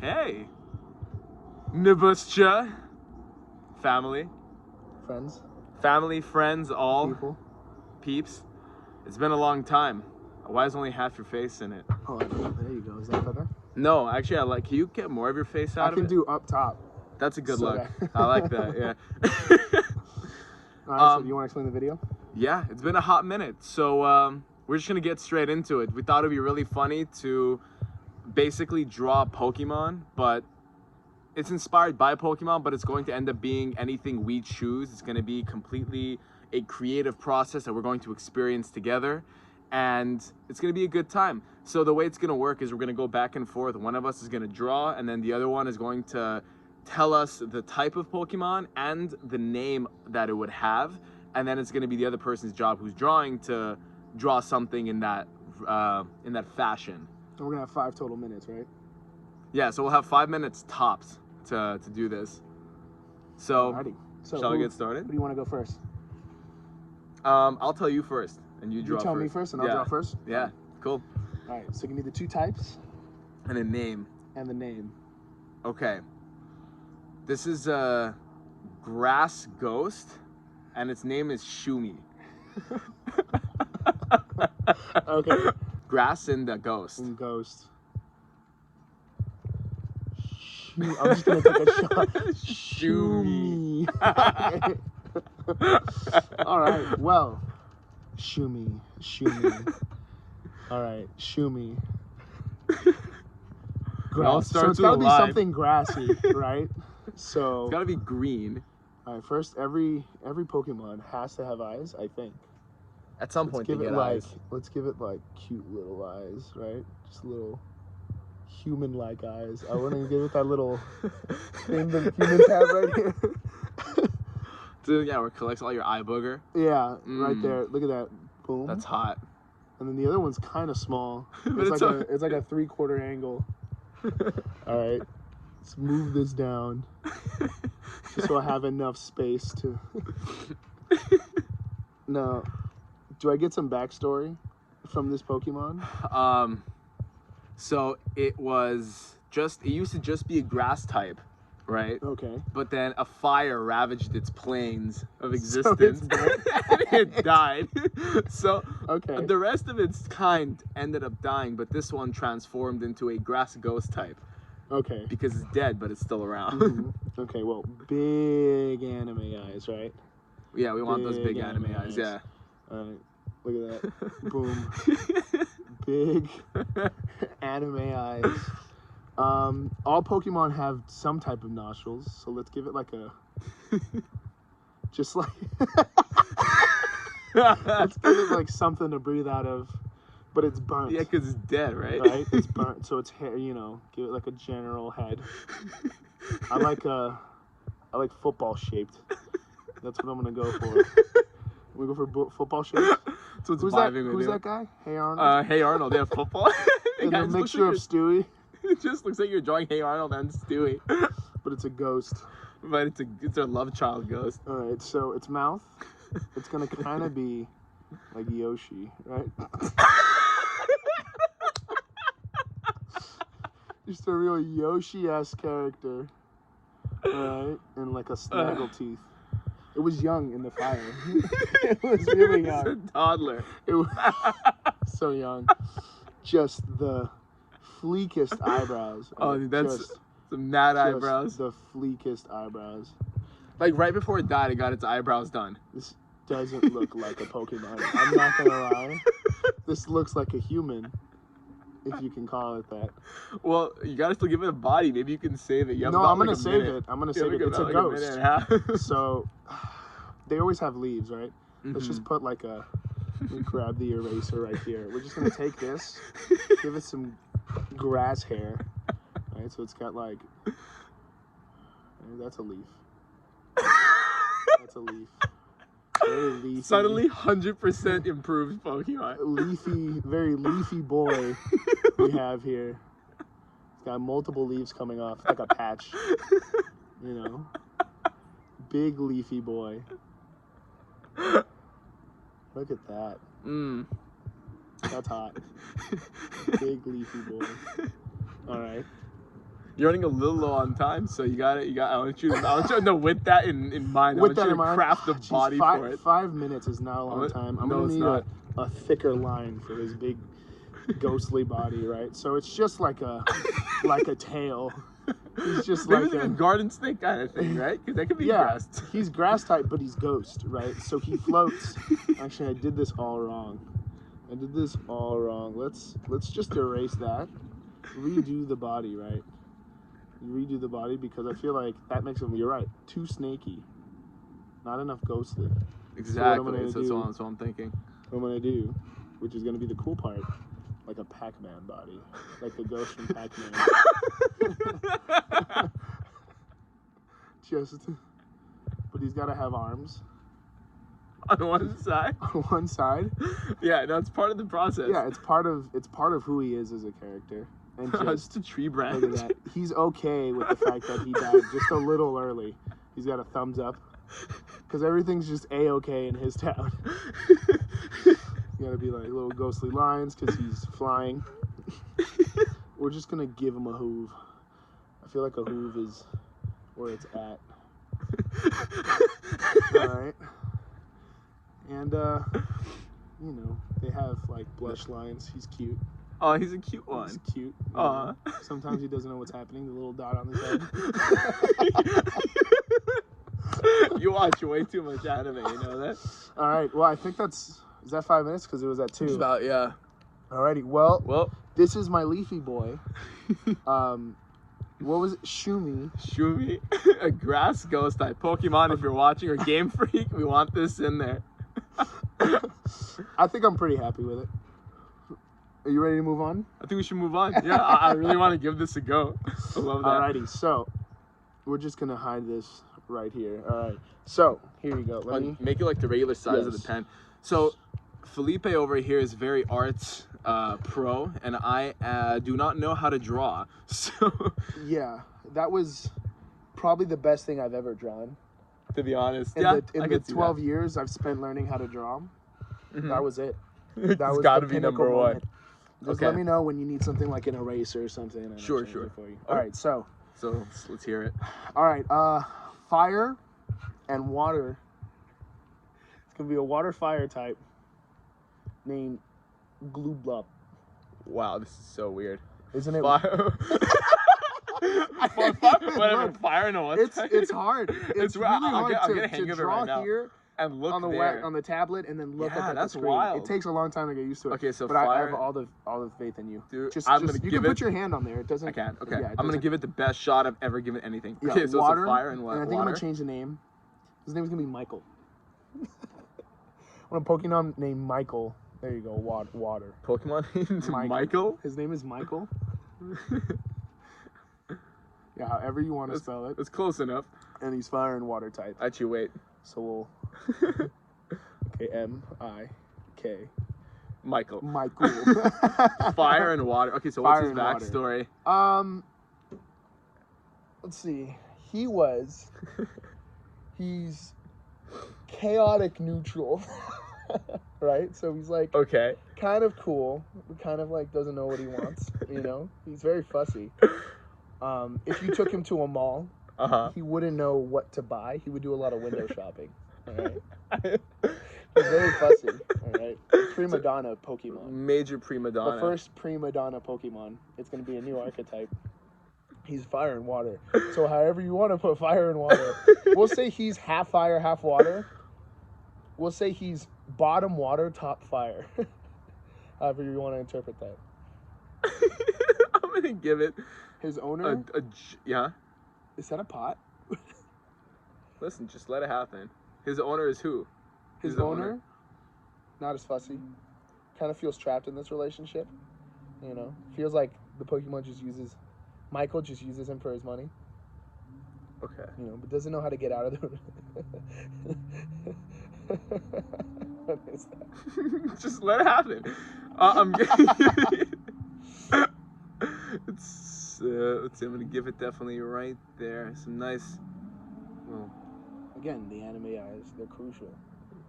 Hey, Nibuscha, family, friends, all people. peeps. It's been a long time. Why is only half your face in it? Oh, I don't know. There you go. Is that better? No, actually, I like. Can you get more of your face out of it? I can do up top. That's a good So look. I like that. Yeah. All right. So do you want to explain the video? Yeah, it's been a hot minute, so we're just gonna get straight into it. We thought it'd be really funny to basically draw Pokemon, but it's inspired by Pokemon, but it's going to end up being anything we choose. It's going to be completely a creative process that we're going to experience together, and it's going to be a good time. So the way it's going to work is we're going to go back and forth. One of us is going to draw, and then the other one is going to tell us the type of Pokemon and the name that it would have, and then it's going to be the other person's job who's drawing to draw something in that fashion. And we're gonna have 5 total minutes, right? Yeah, so we'll have 5 minutes tops to do this. So, shall we get started? Who do you want to go first? I'll tell you first, and you draw first. You tell me first, and I'll draw first? Yeah, cool. All right, so give me the 2 types. And a name. And the name. Okay. This is a grass ghost, and its name is Shumi. Okay. Grass and the ghost. And ghost. I'm just gonna take a shot. Shumi. All right. Well, Shumi. All right, Shumi. Grass. So it's gotta be something grassy, right? So it's gotta be green. All right. First, every Pokemon has to have eyes, I think. At some point, they get eyes. Let's give it like cute little eyes, right? Just little human-like eyes. I want to give it that little thing that humans have right here. Dude, yeah, where it collects all your eye booger. Yeah, right there. Look at that. Boom. That's hot. And then the other one's kind of small. But it's like a 3/4 angle. All right. Let's move this down. Just so I have enough space to... Now, do I get some backstory from this Pokemon? So it used to just be a grass type, right? Okay. But then a fire ravaged its plains of existence and it died. So okay. The rest of its kind ended up dying, but this one transformed into a grass ghost type. Okay. Because it's dead, but it's still around. Mm-hmm. Okay, well, big anime eyes, right? Yeah, we want those big anime eyes, yeah. All right. Look at that. Boom. Big anime eyes. All Pokemon have some type of nostrils, so let's give it like a... just like... let's give it like something to breathe out of, but it's burnt. Yeah, because it's dead, right? Right? It's burnt, so it's hair, you know, give it like a general head. I like football shaped. That's what I'm going to go for. We go for football shaped. Who's that guy? Hey Arnold. Hey Arnold. They have football. And a mixture of Stewie. It just looks like you're drawing Hey Arnold and Stewie. But it's a ghost. But it's a love child ghost. All right. So its mouth, it's gonna kind of be like Yoshi, right? Just a real Yoshi-esque character. All right, and like a snaggle teeth. It was young in the fire. It was really young. It's a toddler. It was so young. Just the fleekest eyebrows. Right? Oh, dude, that's some mad eyebrows. The fleekest eyebrows. Like right before it died, it got its eyebrows done. This doesn't look like a Pokemon. I'm not gonna lie. This looks like a human, if you can call it that. Well, you gotta still give it a body. Maybe you can save it. No, I'm gonna save it. I'm gonna save it. It's a ghost. So they always have leaves, right? Let's just put like a... We grab the eraser right here. We're just gonna take this, give it some grass hair. Right, so it's got like... That's a leaf. That's a leaf. Very leafy. Suddenly 100% improved Pokemon. Leafy, very leafy boy we have here. It's got multiple leaves coming off, like a patch. You know? Big leafy boy. Look at that. That's hot. Big leafy boy. All right. You're running a little low on time, so you got. I want you to know with that in mind. With I that want in you to mind, craft the body for it. 5 minutes is not a long time. I'm gonna need a thicker line for his big ghostly body, right? So it's just like a tail. He's just maybe like a garden snake kind of thing, right? Because that could be grass. He's grass type, but he's ghost, right? So he floats. Actually, I did this all wrong. Let's just erase that. Redo the body, right? Redo the body because I feel like that makes him. You're right. Too snaky. Not enough ghostly. Exactly. So that's what I'm thinking. What I'm gonna do, which is gonna be the cool part, like a Pac-Man body, like the ghost from Pac-Man. But he's gotta have arms. On one side. On one side. Yeah, no, it's part of the process. Yeah, it's part of who he is as a character. And just a tree branch. Look at that. He's okay with the fact that he died just a little early. He's got a thumbs up. Because everything's just A-okay in his town. You gotta be like little ghostly lines because he's flying. We're just gonna give him a hoove. I feel like a hoove is where it's at. Alright. And, you know, they have like blush lines. He's cute. Oh, he's a cute one. He's cute. Aw. Sometimes he doesn't know what's happening. The little dot on his head. You watch way too much anime, you know that? All right. Well, I think is that 5 minutes? Because it was at 2. Just about, yeah. Alrighty. Well, this is my leafy boy. What was it? Shumi. Shumi, a grass ghost type Pokemon. If you're watching or Game Freak, we want this in there. I think I'm pretty happy with it. Are you ready to move on? I think we should move on. Yeah, I really want to give this a go. I love that. Alrighty, so we're just gonna hide this right here. All right. So here you go. Let me make it like the regular size of the pen. So Felipe over here is very arts pro, and I do not know how to draw. So yeah, that was probably the best thing I've ever drawn. To be honest, in the 12 years I've spent learning how to draw, that was it. That was got to be number one. Just let me know when you need something like an eraser or something. And sure. For you. All right, so let's hear it. All right, fire and water. It's gonna be a water fire type named Glublup. Wow, this is so weird. Isn't it? Fire. Whatever. Fire and what? It's hard. It's really hard to draw right here. And look on the tablet and then look up at the screen. Wild. It takes a long time to get used to it. Okay, so but I have all the faith in you. Dude, you can put your hand on there. It doesn't. I can. Okay. Yeah, I'm gonna give it the best shot I've ever given anything. Yeah, okay, so water, it's a fire and what? And I think I'm gonna change the name. His name's gonna be Michael. I want a Pokemon named Michael. There you go. Water. Pokemon named Michael. His name is Michael. Yeah, however you want to spell it. It's close enough. And he's fire and water type. Actually, wait. So we'll. Okay, M-I-K. Michael. Fire and water. Okay, so what's his backstory? Let's see. He's chaotic neutral. Right? So he's like kind of cool, but kind of like doesn't know what he wants, you know? He's very fussy. If you took him to a mall, he wouldn't know what to buy. He would do a lot of window shopping. All right. He's very fussy. All right. Prima donna Pokemon. Major prima donna. The first prima donna Pokemon. It's going to be a new archetype. He's fire and water. So however you want to put fire and water. We'll say he's half fire, half water. We'll say he's bottom water, top fire. However you want to interpret that. I'm going to give it his owner. Yeah. Is that a pot? Listen, just let it happen. His owner is who? His owner? Not as fussy. Kind of feels trapped in this relationship. You know? Feels like the Pokemon Michael just uses him for his money. Okay. You know, but doesn't know how to get out of the... What is that? Just let it happen. I'm let's see, I'm going to give it definitely right there. Some nice... Well, again, the anime eyes, they're crucial.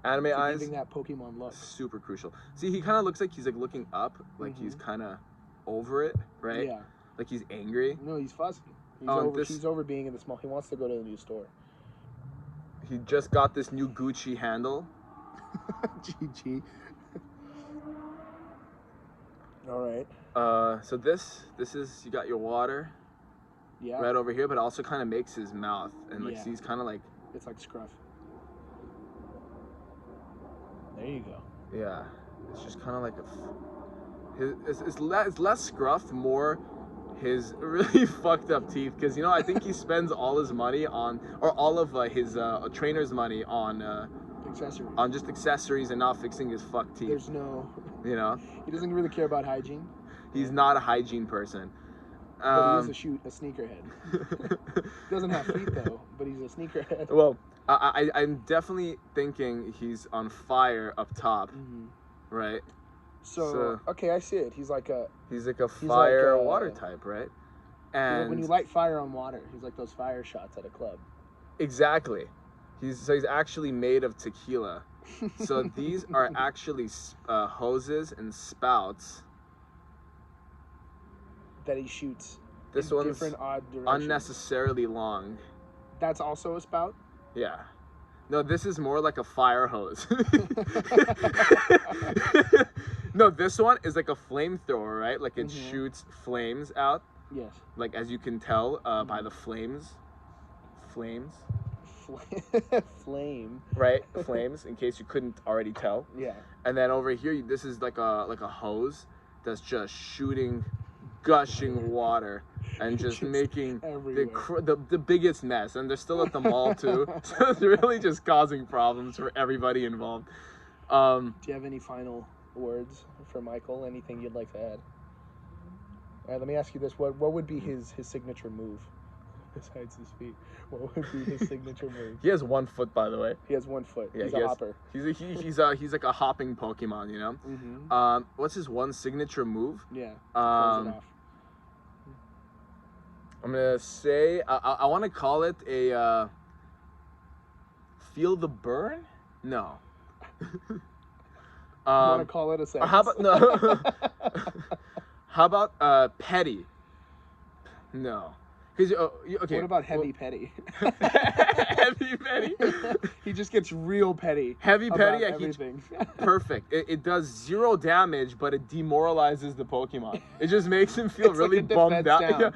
Anime eyes? Giving that Pokemon look. Super crucial. See, he kind of looks like he's looking up, like he's kind of over it, right? Yeah. Like he's angry. No, he's fussy. He's over being in the small. He wants to go to the new store. He just got this new Gucci handle. GG. All right. So this is, you got your water. Yeah. Right over here, but it also kind of makes his mouth, and like, see, he's kind of like. It's like scruff. There you go. Yeah, it's just kind of like it's less scruff, more his really fucked up teeth. Because, you know, I think he spends all his money on, or all of his trainer's money on accessories. On just accessories and not fixing his fucked teeth. There's no. You know. He doesn't really care about hygiene. He's not a hygiene person. But he is a sneakerhead. Doesn't have feet though, but he's a sneakerhead. Well, I'm definitely thinking he's on fire up top, right? So okay, I see it. He's like a fire water type, right? And like when you light fire on water, he's like those fire shots at a club. Exactly. He's actually made of tequila. So these are actually hoses and spouts that he shoots. This in one's different odd directions. Unnecessarily long. That's also a spout? Yeah. No, this is more like a fire hose. No, this one is like a flamethrower, right? Like it shoots flames out. Yes. Like, as you can tell by the flames. Flames. Flame. Right, flames, in case you couldn't already tell. Yeah. And then over here, this is like a hose that's just shooting gushing water and just making the biggest mess, and they're still at the mall too. So it's really just causing problems for everybody involved. Do you have any final words for Michael? Anything you'd like to add? All right, let me ask you this: what would be his signature move besides his feet? What would be his signature move? He has 1 foot, by the way. He has 1 foot. Yeah, he's a hopper. He's like a hopping Pokemon, you know. What's his one signature move? Yeah. Close it off. I'm gonna say I want to call it a feel the burn. No. I want to call it a sentence. How about no? How about petty? No. Okay. What about heavy petty? Heavy petty. He just gets real petty. Heavy petty. Everything. Perfect. It does 0 damage, but it demoralizes the Pokemon. It just makes him feel really bummed out. Yeah,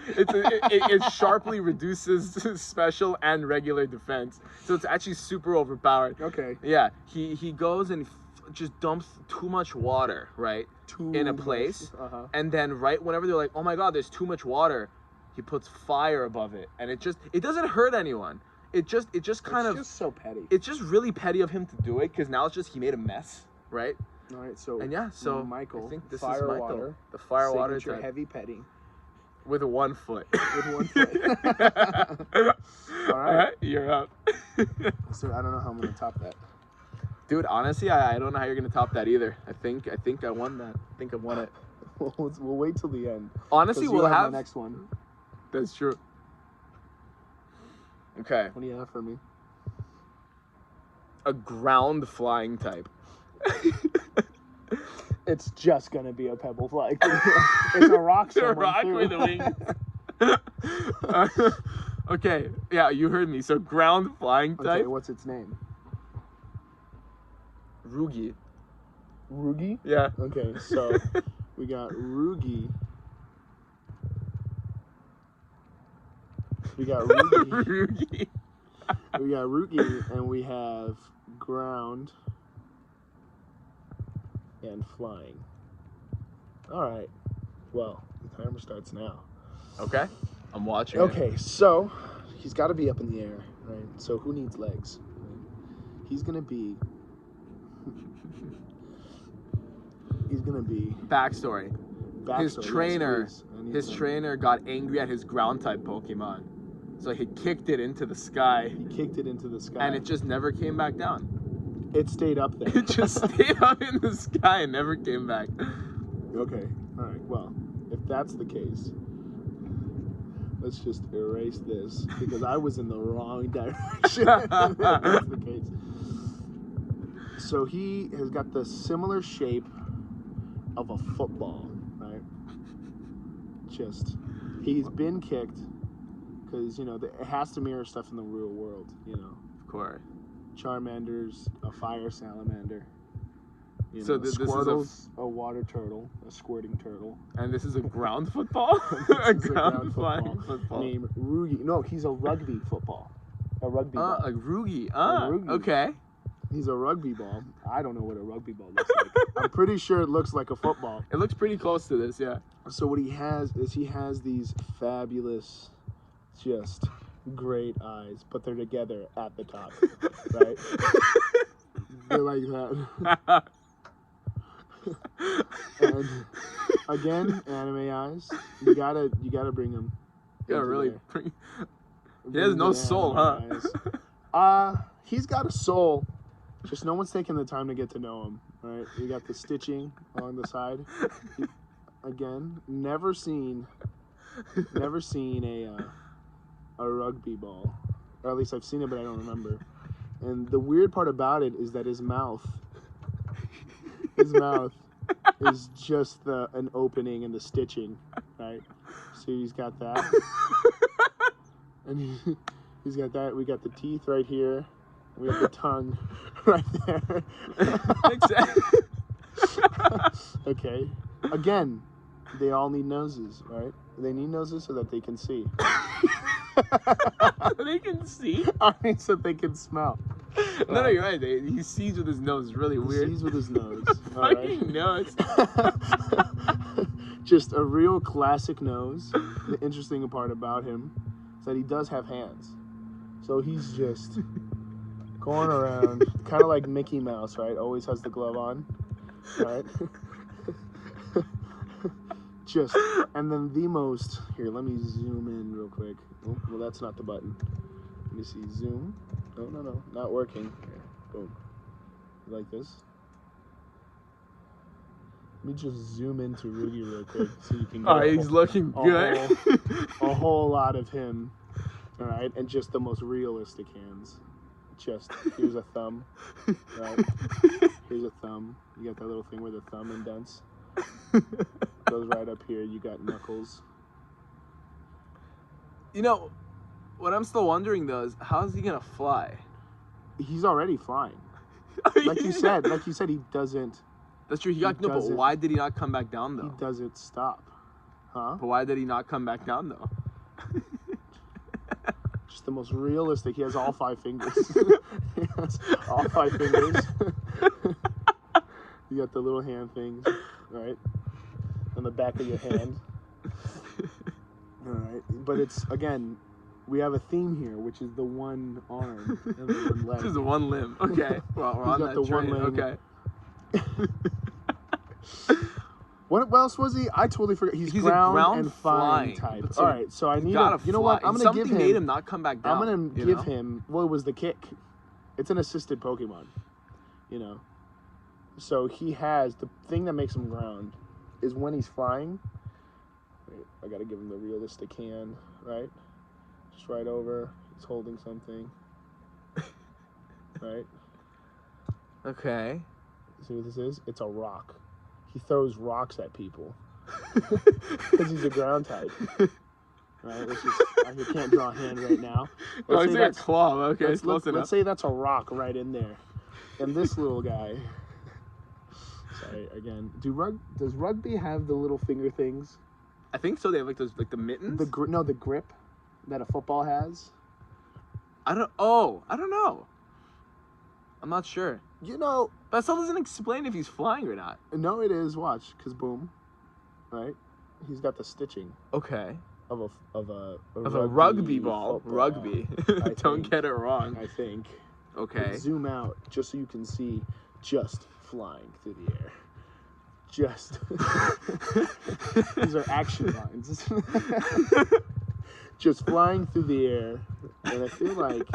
it sharply reduces special and regular defense, so it's actually super overpowered. Okay. Yeah. He goes and just dumps too much water, right, in a place, and then right whenever they're like, oh my god, there's too much water, he puts fire above it, and it doesn't hurt anyone. It just kind of. It's just so petty. It's just really petty of him to do it, because now it's just he made a mess, right? All right, so Michael, I think this fire is Michael, water, the fire water type. Heavy petty. With 1 foot. With 1 foot. All right, you're up. So I don't know how I'm gonna top that. Dude, honestly, I don't know how you're gonna top that either. I think I won that. I think I won it. We'll wait till the end. Honestly, we'll have the next one. That's true. Okay. What do you have for me? A ground flying type. It's just gonna be a pebble flying. It's a rock. A rock with a wing. Okay. Yeah, you heard me. So ground flying type. Okay, what's its name? Rugi. Rugi? Yeah. Okay, so we got Rugi. We got Rugi. We got Rugi, and we have ground and flying. All right. Well, the timer starts now. Okay. I'm watching. Okay, so he's got to be up in the air, right? So who needs legs? Right? He's gonna be. Backstory. His trainer got angry at his ground type Pokemon, so he kicked it into the sky. And it just never came back down. It stayed up there. It just stayed up in the sky and never came back. Okay. All right. Well, if that's the case, let's just erase this because I was in the wrong direction. If that's the case. So he has got the similar shape of a football, right? He's been kicked because you know it has to mirror stuff in the real world. You know. Of course. Charmander's a fire salamander. You So know, this Squirtle's a water turtle, a squirting turtle. And this is a ground football? A ground football named Rugi. No, he's a rugby football. A rugby ball. A Rugi. Okay. He's a rugby ball. I don't know what a rugby ball looks like. I'm pretty sure it looks like a football. It looks pretty close to this, yeah. So what he has is these fabulous, just great eyes, but they're together at the top, right? They're like that. And again, anime eyes. You gotta bring them. You gotta really bring. He has no soul, huh? He's got a soul. Just no one's taking the time to get to know him. Right? You got the stitching along the side. Again, never seen a rugby ball, or at least I've seen it, but I don't remember. And the weird part about it is that his mouth is just an opening and the stitching, right? So he's got that, and he's got that. We got the teeth right here. We have the tongue right there. Exactly. Okay. Again, they all need noses, right? They need noses so that they can see. They can see? I mean, so they can smell. No, you're right. He sees with his nose. It's really weird. He sees with his nose. Fucking nose. Just a real classic nose. The interesting part about him is that he does have hands. So he's just going around, kind of like Mickey Mouse, right? Always has the glove on, right? Just, and then here, let me zoom in real quick. Oh, well, that's not the button. Let me see, zoom. No, not working. Here, boom. You like this? Let me just zoom into Rudy real quick so you can get he's looking good. A whole lot of him, all right? And just the most realistic hands. Just, here's a thumb, right? Here's a thumb. You got that little thing where the thumb indents. Goes right up here. You got knuckles. You know, what I'm still wondering though is how is he gonna fly? He's already flying. Like you said, he doesn't. That's true. But why did he not come back down though? He doesn't stop, huh? But why did he not come back down though? Just the most realistic. He has all 5 fingers. He has all 5 fingers. You got the little hand things, right? On the back of your hand. All right. But it's, again, we have a theme here, which is the one arm and the one leg. This is the one limb. Okay. Well, we're on that train. Okay. What else was he? I totally forgot. He's ground and flying type. So all right, so I need him. You know what? I'm gonna give him. Something made him not come back down. I'm gonna give him. Well, it was the kick. It's an assisted Pokemon. You know. So he has the thing that makes him ground is when he's flying. Wait, I gotta give him the realistic hand, right? Just right over. He's holding something. Right. Okay. See what this is? It's a rock. He throws rocks at people because he's a ground type. Right? I can't draw a hand right now. Let's say a claw. Okay, let's say that's a rock right in there. And this little guy. Sorry, again. Does rugby have the little finger things? I think so. They have like those, like the mittens. The grip that a football has. I don't know. I'm not sure. You know, that still doesn't explain if he's flying or not. No, it is. Watch, cause boom, right? He's got the stitching. Okay. Of a rugby ball. Football, rugby. Don't get it wrong. I think. Okay. Zoom out just so you can see, just flying through the air. Just. These are action lines. Just flying through the air, and I feel like.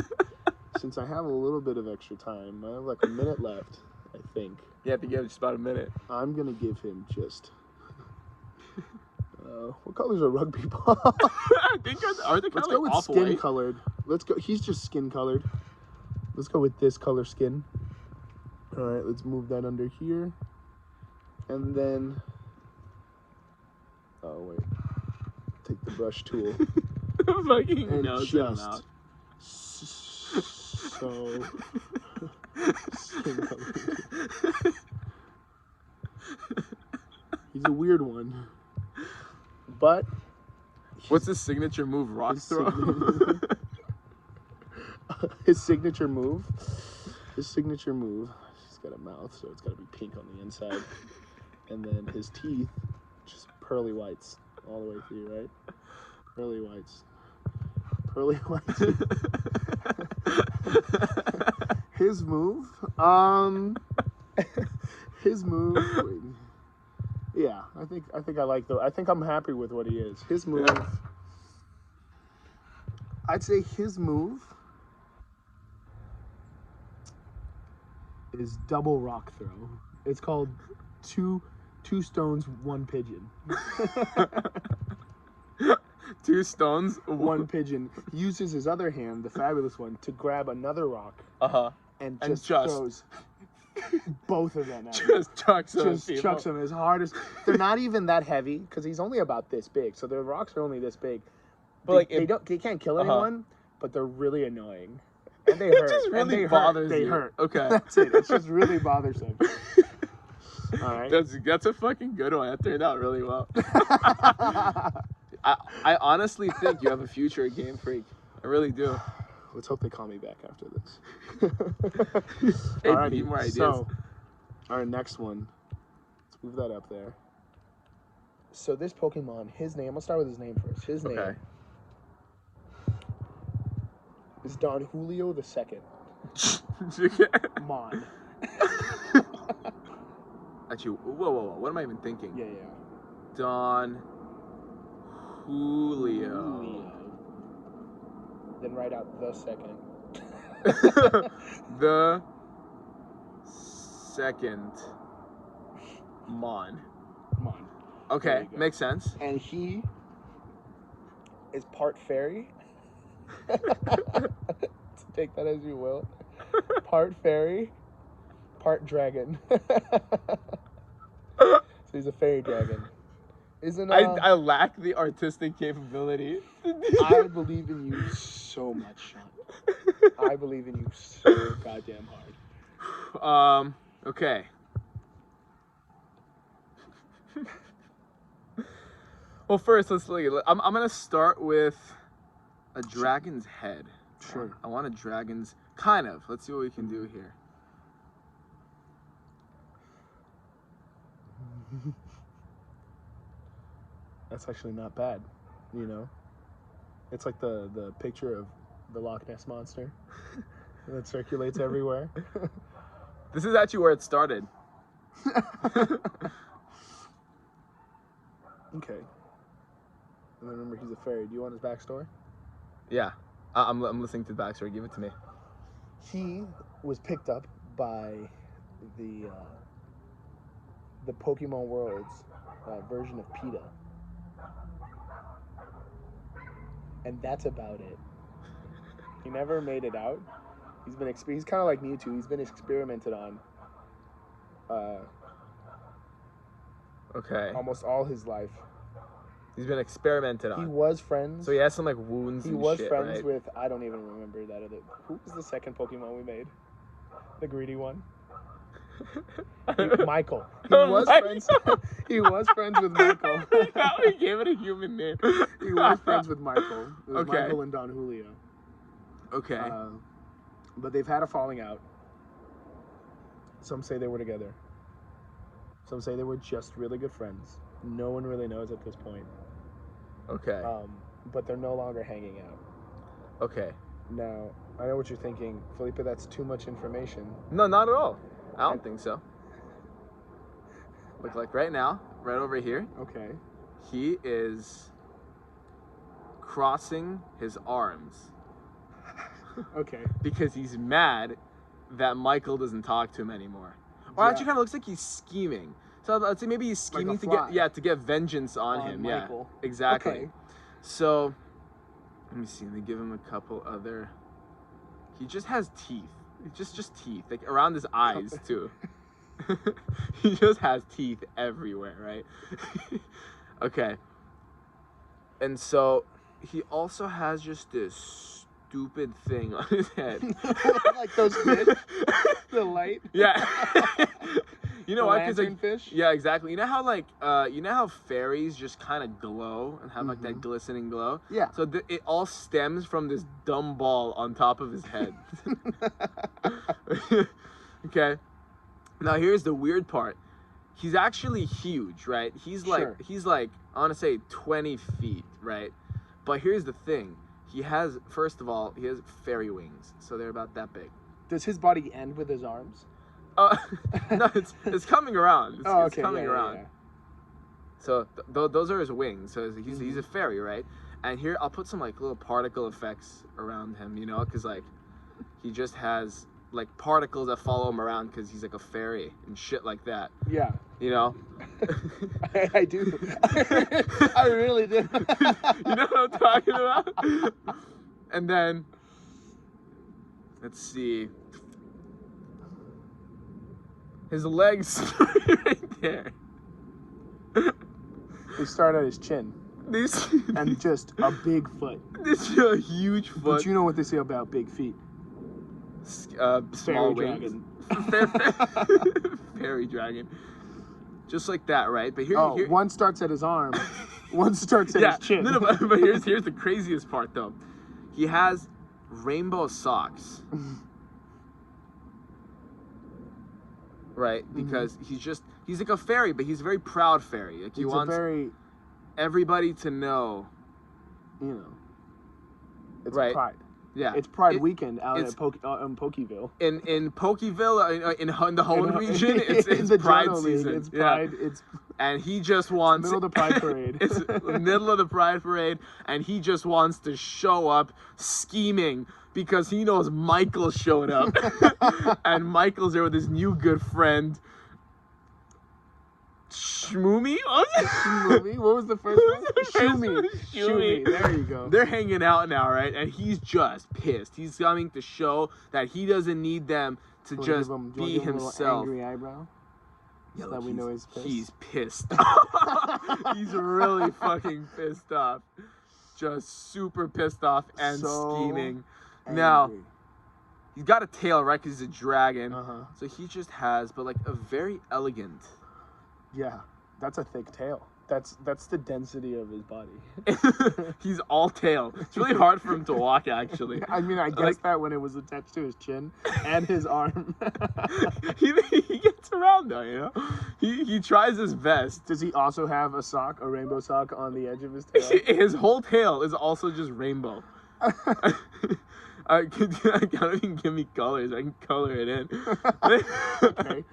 Since I have a little bit of extra time, I have like a minute left, I think. You have to give just about a minute. I'm going to give him just... what color is a rugby ball? I think are they kind Let's of go like with skin colored. Let's go. He's just skin colored. Let's go with this color skin. All right, let's move that under here. And then... Oh, wait. Take the brush tool. Fucking and nose just him out. so he's a weird one, but what's his signature move? Rock throw. His signature move. He's got a mouth, so it's got to be pink on the inside, and then his teeth, just pearly whites all the way through, right? Pearly whites. His move. His move. Yeah, I think I like I think I'm happy with what he is. His move. Yeah. I'd say his move is double rock throw. It's called two stones, one pigeon. 2 stones, one pigeon. He uses his other hand, the fabulous one, to grab another rock. And just throws both of them at him. Just chucks them as hard as. They're not even that heavy because he's only about this big, so the rocks are only this big. But they can't kill anyone, but they're really annoying. And they hurt. It just really bothers you. They hurt. Okay. That's it. It's just really bothersome. All right. That's a fucking good one. That turned out really well. I honestly think you have a future at Game Freak. I really do. Let's hope they call me back after this. Hey, need more ideas. So, our next one. Let's move that up there. So this Pokemon, his name. Let's start with his name first. His name is Don Julio II. Mon. Actually, whoa. What am I even thinking? Yeah. Don Julio. Then write out the second. The second. Mon. Okay, makes sense. And he is part fairy. Take that as you will. Part fairy, part dragon. So he's a fairy dragon. I lack the artistic capability. I believe in you so much, Sean. I believe in you so goddamn hard. Okay. Well, first, let's look. I'm gonna start with a dragon's head. Sure. I want a dragon's kind of. Let's see what we can do here. That's actually not bad, you know? It's like the picture of the Loch Ness Monster that circulates everywhere. This is actually where it started. Okay. And then remember, he's a fairy. Do you want his backstory? Yeah. I'm listening to the backstory. Give it to me. He was picked up by the Pokemon World's version of PETA. And that's about it. He never made it out. He's kind of like Mewtwo. He's been experimented on. Okay. Almost all his life. He's been experimented on. He was friends. So he has some like wounds. He and was shit, friends right? with. I don't even remember that other. Who was the second Pokemon we made? The greedy one. Michael. He was friends with Michael. How we gave it a human name. He was friends with Michael. It was Michael and Don Julio. Okay. But they've had a falling out. Some say they were together. Some say they were just really good friends. No one really knows at this point. Okay. But they're no longer hanging out. Okay. Now, I know what you're thinking, Felipe. That's too much information. No, not at all. I don't think so. Look, like right now, right over here. Okay. He is crossing his arms. Okay. Because he's mad that Michael doesn't talk to him anymore. Or actually, kind of looks like he's scheming. So I'd say maybe he's scheming to get vengeance on him. Michael. Yeah, exactly. Okay. So let me see. Let me give him a couple other. He just has teeth. Just teeth, like around his eyes too. He just has teeth everywhere, right? Okay. And so he also has just this stupid thing on his head. Like those fish? The light? Yeah. You know why? Lantern fish? Yeah, exactly. You know how you know how fairies just kind of glow and have like that glistening glow? Yeah. So it all stems from this dumb ball on top of his head. Okay. Now here's the weird part. He's actually huge, right? He's like I want to say 20 feet, right? But here's the thing. First of all, he has fairy wings, so they're about that big. Does his body end with his arms? No, it's coming around. It's coming around. Yeah. So those are his wings. So he's a fairy, right? And here I'll put some like little particle effects around him, you know, because like he just has like particles that follow him around because he's like a fairy and shit like that. Yeah. You know? I do. I really do. You know what I'm talking about? And then, let's see. His legs right there. They start at his chin. And just a big foot. This is a huge foot. But you know what they say about big feet? Small wings. Fairy dragon. Just like that, right? But here, one starts at his arm, one starts at his chin. No, but here's the craziest part though. He has rainbow socks. Right? Because he's like a fairy, but he's a very proud fairy. Like he wants everybody to know. You know. It's right. pride. Yeah, it's Pride Weekend out in Pokeville. In Pokeville, in the whole region, it's the Pride season. It's Pride. Yeah. And he just wants middle of the Pride Parade. It's the middle of the Pride Parade, and he just wants to show up scheming because he knows Michael showed up, and Michael's there with his new good friend. Shmoomy? Shmoomy? What was the first one? Shoomy. There you go. They're hanging out now, right? And he's just pissed. He's coming to show that he doesn't need them to just be himself. Angry eyebrow? Yeah, so that we know he's pissed. He's pissed. He's really fucking pissed off. Just super pissed off and scheming. Angry. Now, he's got a tail, right? Because he's a dragon. So he just has, but like a very elegant. Yeah, that's a thick tail. That's the density of his body. He's all tail. It's really hard for him to walk, actually. I mean, I guessed that when it was attached to his chin and his arm. he gets around though, you know. He tries his best. Does he also have a rainbow sock on the edge of his tail? His whole tail is also just rainbow. Can't even give me colors. I can color it in. Okay.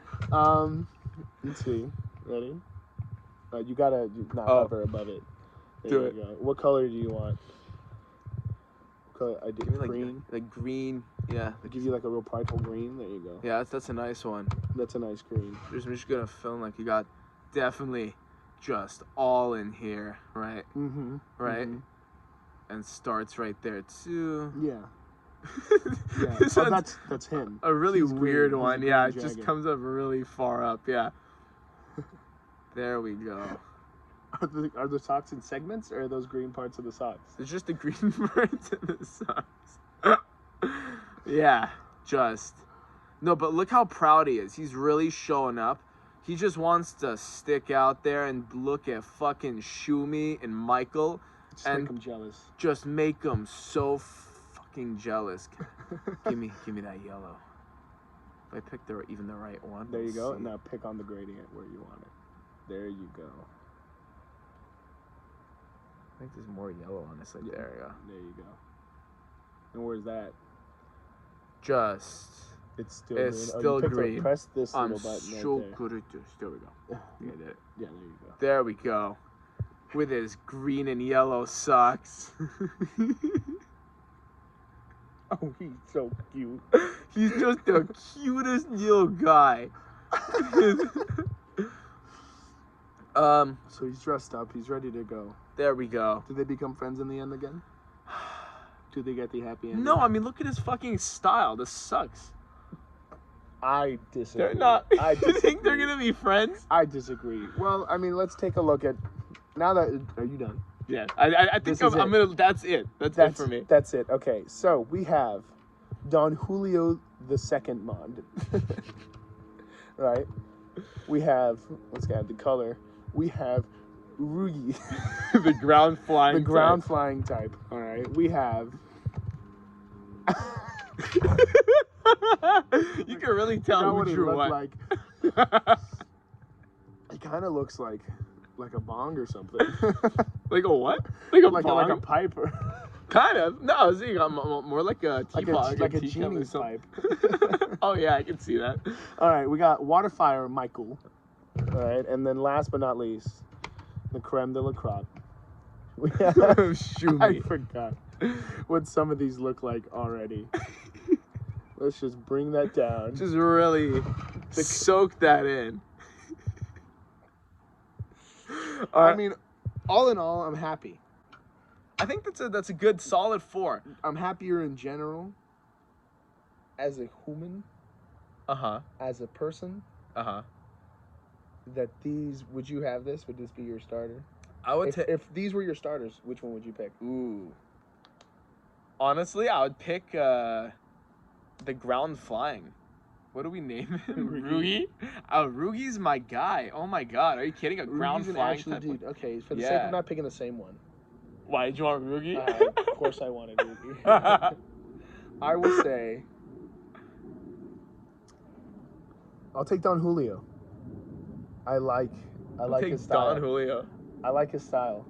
Let's see. Ready? You gotta not hover above it. There you go. What color do you want? I did green. Like green, yeah. I give you like a real prideful green. There you go. Yeah, that's a nice one. That's a nice green. I'm just gonna film like you got definitely just all in here, right? Right? And starts right there too. Yeah. Yeah. So that's him. A really weird one. Yeah, it just comes up really far up. Yeah. There we go. Are the socks in segments, or are those green parts of the socks? It's just the green parts of the socks. Yeah, just. No, but look how proud he is. He's really showing up. He just wants to stick out there and look at fucking Shumi and Michael. Just make him jealous. Just make them so fucking jealous. give me that yellow. If I pick even the right one. There you go. Now pick on the gradient where you want it. There you go. I think there's more yellow on this. Like, there you go. There you go. And where's that? It's still green. Press this little button right there. Good at this. There we go. Yeah, there you go. There we go. With his green and yellow socks. Oh, he's so cute. He's just the cutest little guy. So he's dressed up. He's ready to go. There we go. Do they become friends in the end again? Do they get the happy ending? No, I mean, look at his fucking style. This sucks. I disagree. They're not. You think they're gonna be friends? I disagree. Well, I mean, let's take a look at. Now that are you done? Yeah, I think I'm gonna. That's it. That's it for me. That's it. Okay, so we have Don Julio II Mond. Right? We have, let's add the color. We have Rugi. The ground flying. The ground flying type. All right. We have. You can really tell who drew what. Like. It kind of looks like a bong or something. Like a what? Like a bong? Like a pipe. Kind of. No, see, more like a teapot. Like a genie's pipe. Oh, yeah, I can see that. All right, we got Waterfire Michael. All right, and then last but not least, the creme de la crop. Shoot me. I forgot what some of these look like already. Let's just bring that down. Just really soak that in. I mean, all in all, I'm happy. I think that's a good solid 4. I'm happier in general. As a human. As a person. That these, would you have this? Would this be your starter? I would if these were your starters, which one would you pick? Ooh. Honestly, I would pick the ground flying. What do we name him? Rugi? Rugi's my guy. Oh my god, are you kidding? A ground flying type. Dude. Okay, for the sake of not picking the same one. Why did you want Rugi? Of course I wanted Rugi. I will say I'll take Don Julio. I like his style. Don Julio. I like his style.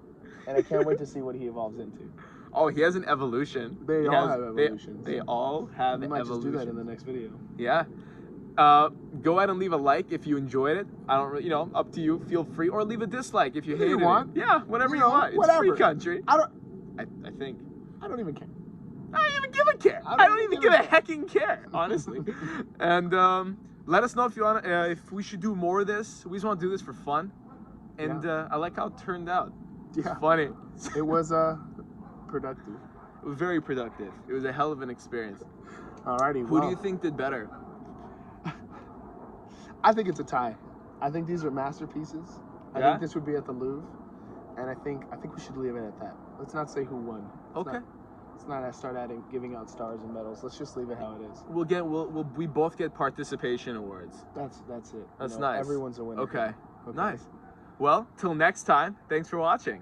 And I can't wait to see what he evolves into. Oh, he has an evolution. They all have evolutions. They all have we an might evolution. just do that in the next video. Yeah. Go ahead and leave a like if you enjoyed it. I don't, up to you. Feel free, or leave a dislike if you hated it. Yeah, whatever you want. It's free country. I think. I don't even care. I don't even give a care. I don't even give a hecking care, honestly. And let us know if you want. If we should do more of this. We just want to do this for fun. And I like how it turned out. It's funny. It was productive. It was very productive. It was a hell of an experience. Alrighty. Who do you think did better? I think it's a tie. I think these are masterpieces. I think this would be at the Louvre, and I think we should leave it at that. Let's not say who won. Let's not start giving out stars and medals. Let's just leave it how it is. We both get participation awards. That's it. That's nice. Everyone's a winner. Okay. Nice. Well, till next time. Thanks for watching.